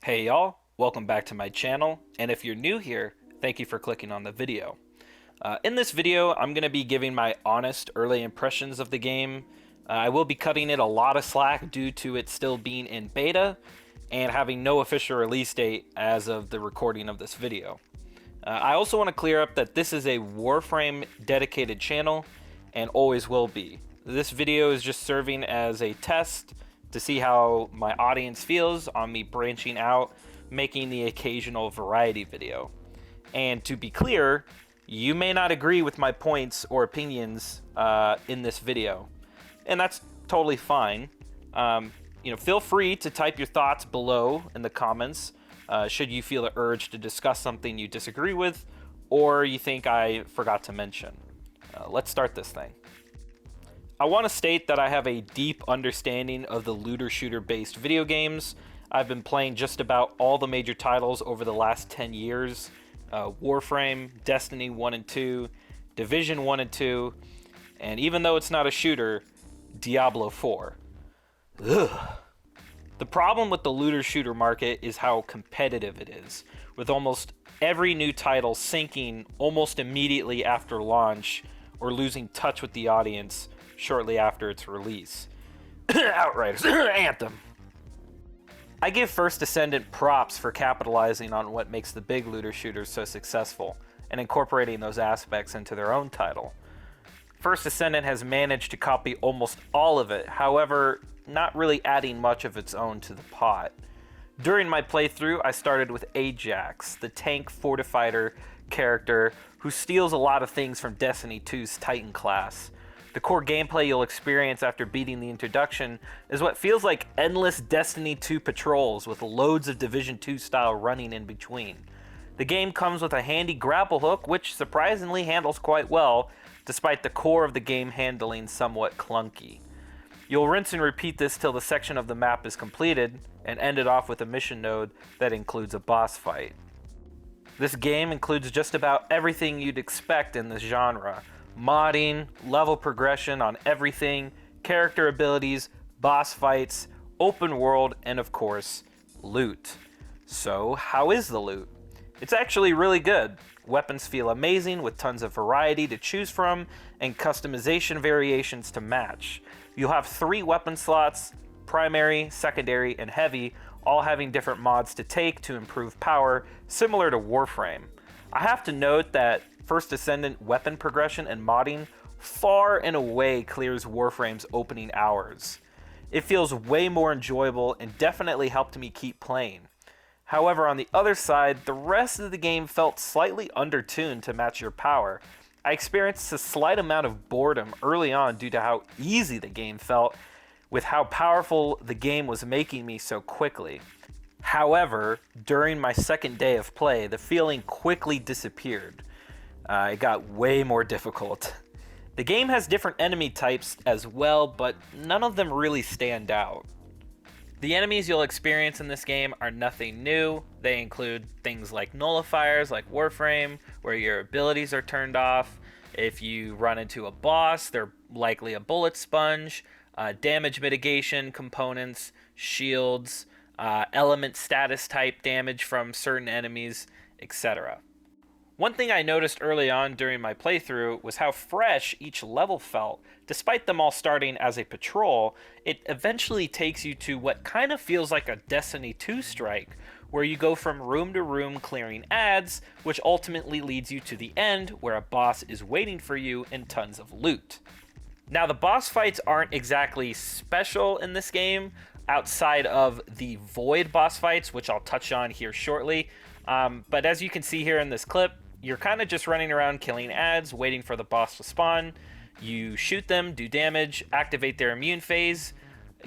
Hey y'all, welcome back to my channel, and if you're new here, thank you for clicking on the video. In this video, I'm going to be giving my honest early impressions of the game. I will be cutting it a lot of slack due to it still being in beta and having no official release date as of the recording of this video. I also want to clear up that this is a Warframe dedicated channel and always will be. This video is just serving as a test to see how my audience feels on me branching out, making the occasional variety video. And to be clear, you may not agree with my points or opinions in this video, and that's totally fine. Feel free to type your thoughts below in the comments should you feel the urge to discuss something you disagree with or you think I forgot to mention. Let's start this thing. I want to state that I have a deep understanding of the looter shooter based video games. I've been playing just about all the major titles over the last 10 years. Warframe, Destiny 1 and 2, Division 1 and 2, and even though it's not a shooter, Diablo 4. Ugh. The problem with the looter shooter market is how competitive it is, with almost every new title sinking almost immediately after launch or losing touch with the audience shortly after its release. Outriders, Anthem. I give First Descendant props for capitalizing on what makes the big looter shooters so successful and incorporating those aspects into their own title. First Descendant has managed to copy almost all of it, however, not really adding much of its own to the pot. During my playthrough, I started with Ajax, the tank fortifier character who steals a lot of things from Destiny 2's Titan class. The core gameplay you'll experience after beating the introduction is what feels like endless Destiny 2 patrols with loads of Division 2 style running in between. The game comes with a handy grapple hook which surprisingly handles quite well, despite the core of the game handling somewhat clunky. You'll rinse and repeat this till the section of the map is completed, and end it off with a mission node that includes a boss fight. This game includes just about everything you'd expect in this genre. Modding, level progression on everything, character abilities, boss fights, open world, and of course, loot. So, how is the loot? It's actually really good. Weapons feel amazing with tons of variety to choose from and customization variations to match. You'll have 3 weapon slots, primary, secondary, and heavy, all having different mods to take to improve power, similar to Warframe. I have to note that First Descendant weapon progression and modding far and away clears Warframe's opening hours. It feels way more enjoyable and definitely helped me keep playing. However, on the other side, the rest of the game felt slightly undertuned to match your power. I experienced a slight amount of boredom early on due to how easy the game felt, with how powerful the game was making me so quickly. However, during my second day of play, the feeling quickly disappeared. It got way more difficult. The game has different enemy types as well, but none of them really stand out. The enemies you'll experience in this game are nothing new. They include things like nullifiers like Warframe, where your abilities are turned off. If you run into a boss, they're likely a bullet sponge, damage mitigation components, shields, element status type damage from certain enemies, etc. One thing I noticed early on during my playthrough was how fresh each level felt. Despite them all starting as a patrol, it eventually takes you to what kind of feels like a Destiny 2 strike, where you go from room to room clearing ads, which ultimately leads you to the end where a boss is waiting for you and tons of loot. Now, the boss fights aren't exactly special in this game, outside of the Void boss fights, which I'll touch on here shortly. But as you can see here in this clip, you're kind of just running around killing ads, waiting for the boss to spawn. You shoot them, do damage, activate their immune phase,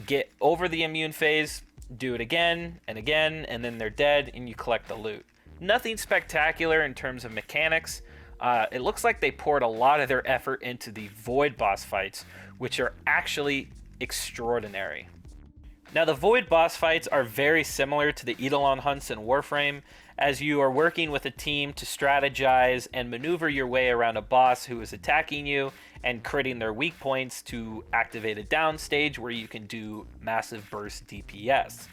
get over the immune phase, do it again, and then they're dead, and you collect the loot. Nothing spectacular in terms of mechanics. It looks like they poured a lot of their effort into the Void boss fights, which are actually extraordinary. Now, the Void boss fights are very similar to the Eidolon hunts in Warframe, as you are working with a team to strategize and maneuver your way around a boss who is attacking you and critting their weak points to activate a down stage where you can do massive burst DPS.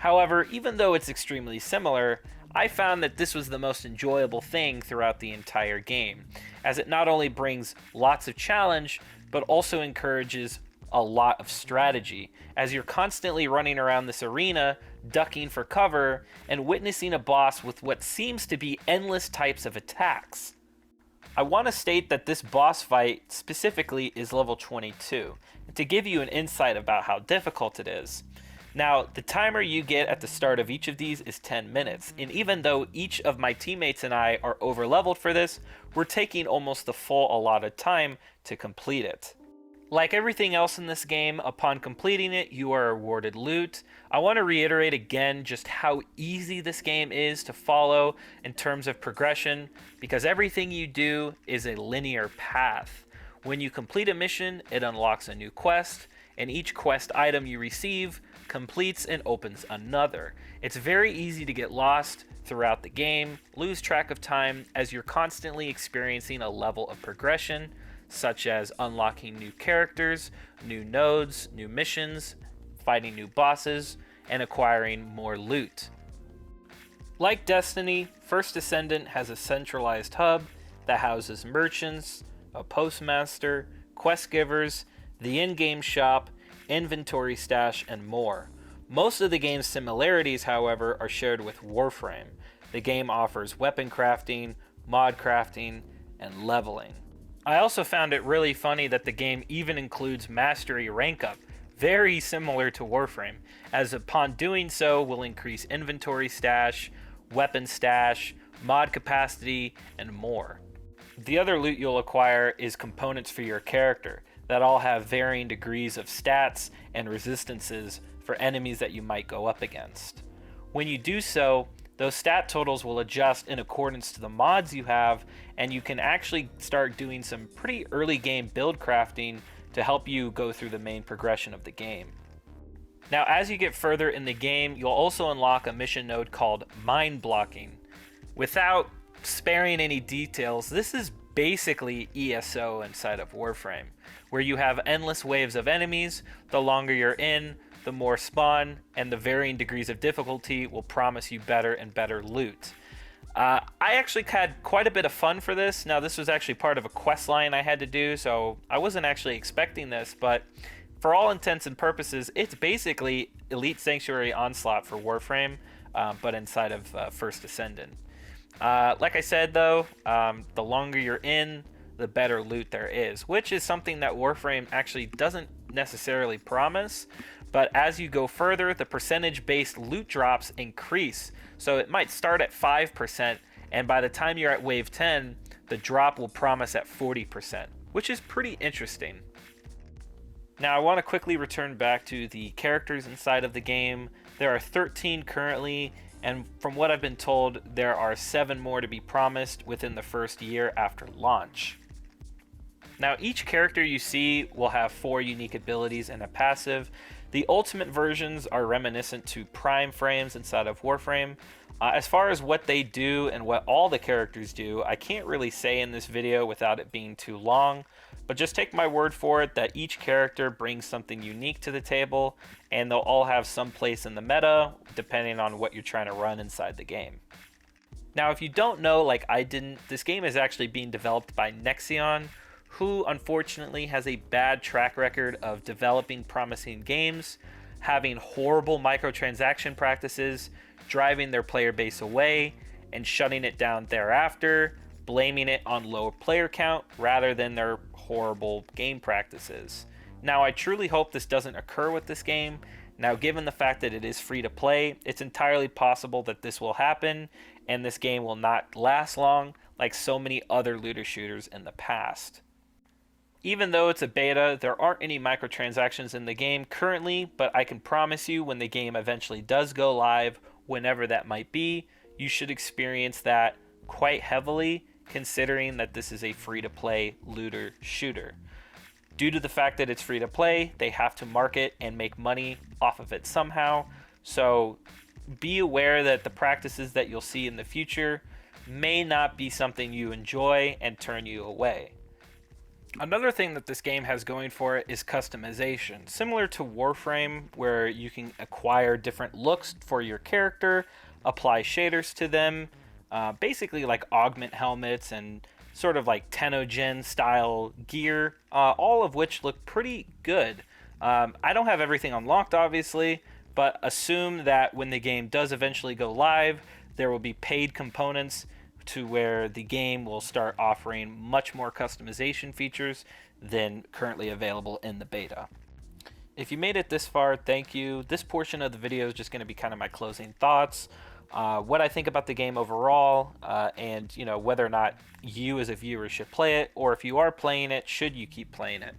However, even though it's extremely similar, I found that this was the most enjoyable thing throughout the entire game, as it not only brings lots of challenge, but also encourages a lot of strategy, as you're constantly running around this arena, ducking for cover, and witnessing a boss with what seems to be endless types of attacks. I want to state that this boss fight specifically is level 22, to give you an insight about how difficult it is. Now, the timer you get at the start of each of these is 10 minutes, and even though each of my teammates and I are over leveled for this, we're taking almost the full allotted time to complete it. Like everything else in this game, upon completing it, you are awarded loot. I want to reiterate again just how easy this game is to follow in terms of progression, because everything you do is a linear path. When you complete a mission, it unlocks a new quest, and each quest item you receive completes and opens another. It's very easy to get lost throughout the game, lose track of time, as you're constantly experiencing a level of progression, such as unlocking new characters, new nodes, new missions, fighting new bosses, and acquiring more loot. Like Destiny, First Descendant has a centralized hub that houses merchants, a postmaster, quest givers, the in-game shop, inventory stash, and more. Most of the game's similarities, however, are shared with Warframe. The game offers weapon crafting, mod crafting, and leveling. I also found it really funny that the game even includes mastery rank up, very similar to Warframe, as upon doing so will increase inventory stash, weapon stash, mod capacity, and more. The other loot you'll acquire is components for your character that all have varying degrees of stats and resistances for enemies that you might go up against. When you do so, those stat totals will adjust in accordance to the mods you have, and you can actually start doing some pretty early game build crafting to help you go through the main progression of the game. Now, as you get further in the game, you'll also unlock a mission node called Mind Blocking. Without sparing any details, this is basically ESO inside of Warframe, where you have endless waves of enemies. The longer you're in, the more spawn, and the varying degrees of difficulty will promise you better and better loot. I actually had quite a bit of fun for this. Now, this was actually part of a quest line I had to do, so I wasn't actually expecting this, but for all intents and purposes, it's basically Elite Sanctuary Onslaught for Warframe, but inside of First Descendant. Like I said, though, the longer you're in, the better loot there is, which is something that Warframe actually doesn't necessarily promise. But as you go further, the percentage-based loot drops increase. So it might start at 5%, and by the time you're at wave 10, the drop will promise at 40%, which is pretty interesting. Now, I want to quickly return back to the characters inside of the game. There are 13 currently, and from what I've been told, there are 7 more to be promised within the first year after launch. Now, each character you see will have 4 unique abilities and a passive. The ultimate versions are reminiscent to Prime frames inside of Warframe. As far as what they do and what all the characters do, I can't really say in this video without it being too long, but just take my word for it that each character brings something unique to the table, and they'll all have some place in the meta, depending on what you're trying to run inside the game. Now, if you don't know, like I didn't, this game is actually being developed by Nexion, who unfortunately has a bad track record of developing promising games, having horrible microtransaction practices, driving their player base away, and shutting it down thereafter, blaming it on low player count rather than their horrible game practices. Now, I truly hope this doesn't occur with this game. Now, given the fact that it is free to play, it's entirely possible that this will happen, and this game will not last long like so many other looter shooters in the past. Even though it's a beta, there aren't any microtransactions in the game currently, but I can promise you when the game eventually does go live, whenever that might be, you should experience that quite heavily, considering that this is a free-to-play looter shooter. Due to the fact that it's free-to-play, they have to market and make money off of it somehow, so be aware that the practices that you'll see in the future may not be something you enjoy and turn you away. Another thing that this game has going for it is customization. Similar to Warframe, where you can acquire different looks for your character, apply shaders to them, basically like augment helmets and sort of like Tenogen style gear, all of which look pretty good. I don't have everything unlocked, obviously, but assume that when the game does eventually go live, there will be paid components to where the game will start offering much more customization features than currently available in the beta. If you made it this far, thank you. This portion of the video is just going to be kind of my closing thoughts, what I think about the game overall, and whether or not you as a viewer should play it, or if you are playing it, should you keep playing it.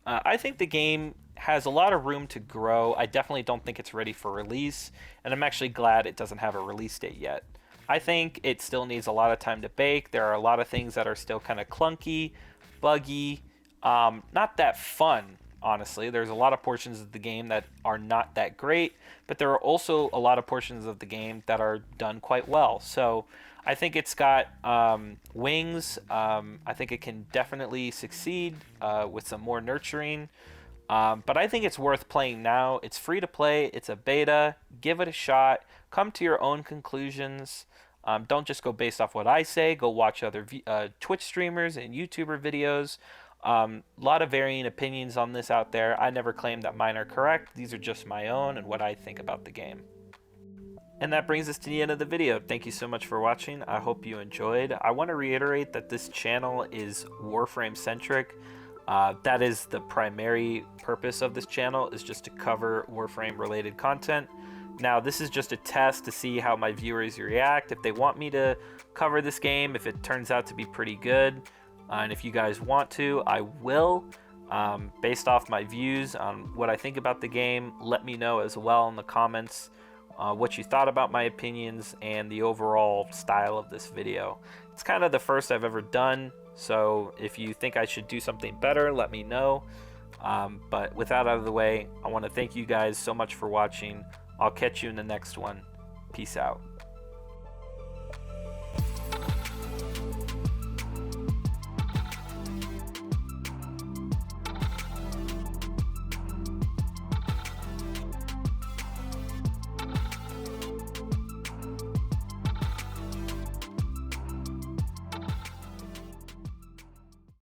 I think the game has a lot of room to grow. I definitely don't think it's ready for release, and I'm actually glad it doesn't have a release date yet. I think it still needs a lot of time to bake. There are a lot of things that are still kind of clunky, buggy, not that fun, honestly. There's a lot of portions of the game that are not that great, but there are also a lot of portions of the game that are done quite well. So I think it's got wings. I think it can definitely succeed with some more nurturing. But I think it's worth playing now. It's free to play. It's a beta. Give it a shot. Come to your own conclusions. Don't just go based off what I say. Go watch other Twitch streamers and YouTuber videos. A lot of varying opinions on this out there. I never claim that mine are correct. These are just my own and what I think about the game. And that brings us to the end of the video. Thank you so much for watching. I hope you enjoyed. I want to reiterate that this channel is Warframe centric. That is the primary purpose of this channel, is just to cover Warframe related content. Now, this is just a test to see how my viewers react. If they want me to cover this game, if it turns out to be pretty good, and if you guys want to, I will. Based off my views on what I think about the game, let me know as well in the comments what you thought about my opinions and the overall style of this video. It's kind of the first I've ever done, so if you think I should do something better, let me know. But with that out of the way, I want to thank you guys so much for watching. I'll catch you in the next one. Peace out.